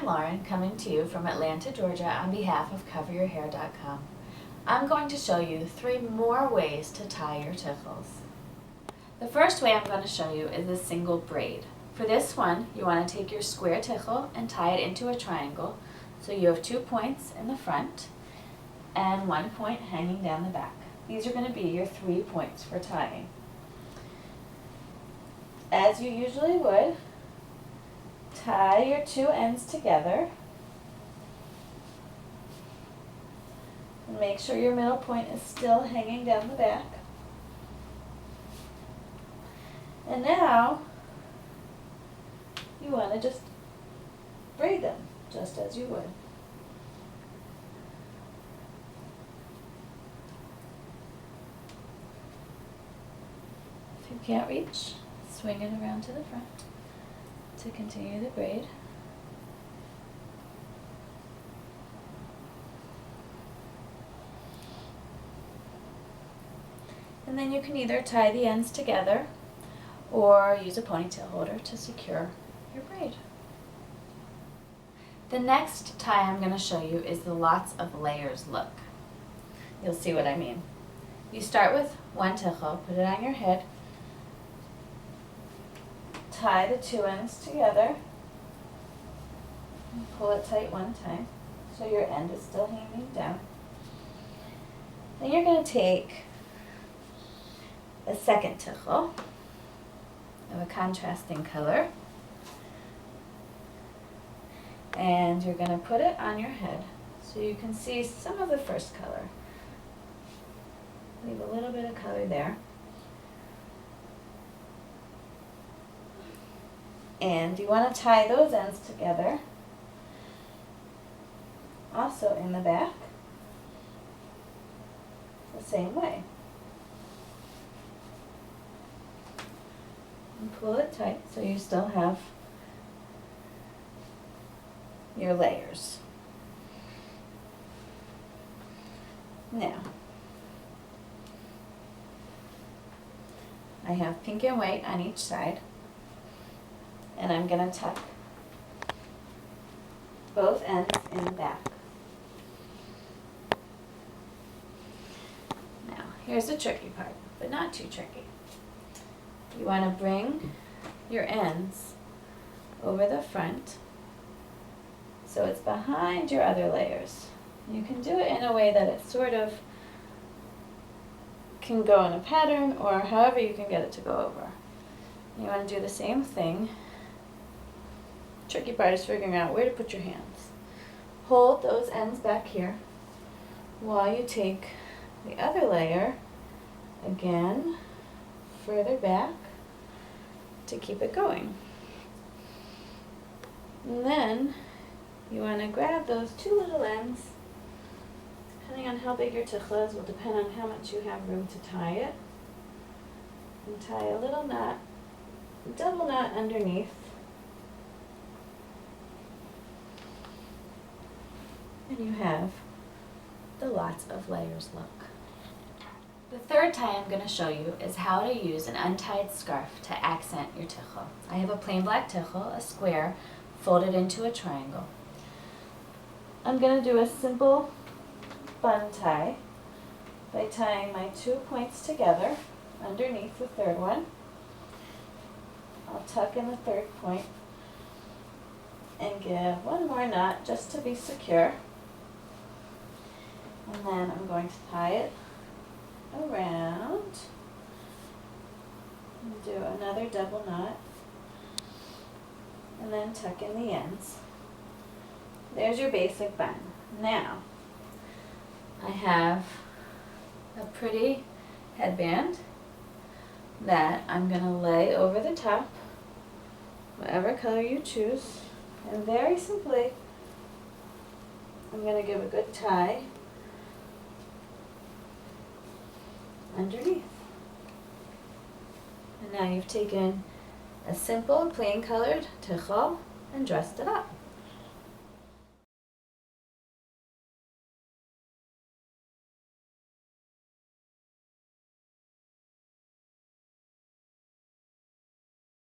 Lauren, coming to you from Atlanta, Georgia on behalf of CoverYourHair.com. I'm going to show you 3 more ways to tie your tichles. The first way I'm going to show you is a single braid. For this one, you want to take your square tichel and tie it into a triangle, so you have 2 points in the front and 1 point hanging down the back. These are going to be your 3 points for tying. As you usually would, tie your 2 ends together and make sure your middle point is still hanging down the back. And now you want to just braid them just as you would. If you can't reach, swing it around to the front to continue the braid. And then you can either tie the ends together or use a ponytail holder to secure your braid. The next tie I'm going to show you is the lots of layers look. You'll see what I mean. You start with 1 tichel, put it on your head, tie the 2 ends together, and pull it tight 1 time so your end is still hanging down. Then you're going to take a second tichel of a contrasting color, and you're going to put it on your head so you can see some of the first color. Leave a little bit of color there. And you want to tie those ends together, also in the back, the same way. And pull it tight so you still have your layers. Now, I have pink and white on each side, and I'm going to tuck both ends in the back. Now, here's the tricky part, but not too tricky. You want to bring your ends over the front so it's behind your other layers. You can do it in a way that it sort of can go in a pattern, or however you can get it to go over. You want to do the same thing. Tricky part is figuring out where to put your hands. Hold those ends back here while you take the other layer again further back to keep it going. And then you want to grab those 2 little ends. Depending on how big your tichel is will depend on how much you have room to tie it. And tie a little knot, double knot underneath. And you have the lots of layers look. The third tie I'm going to show you is how to use an untied scarf to accent your tichel. I have a plain black tichel, a square, folded into a triangle. I'm going to do a simple bun tie by tying my 2 points together underneath the third one. I'll tuck in the third point and give 1 more knot just to be secure. And then I'm going to tie it around and do another double knot and then tuck in the ends. There's your basic bun. Now, I have a pretty headband that I'm going to lay over the top, whatever color you choose, and very simply I'm going to give a good tie underneath. And now you've taken a simple plain colored tichel and dressed it up.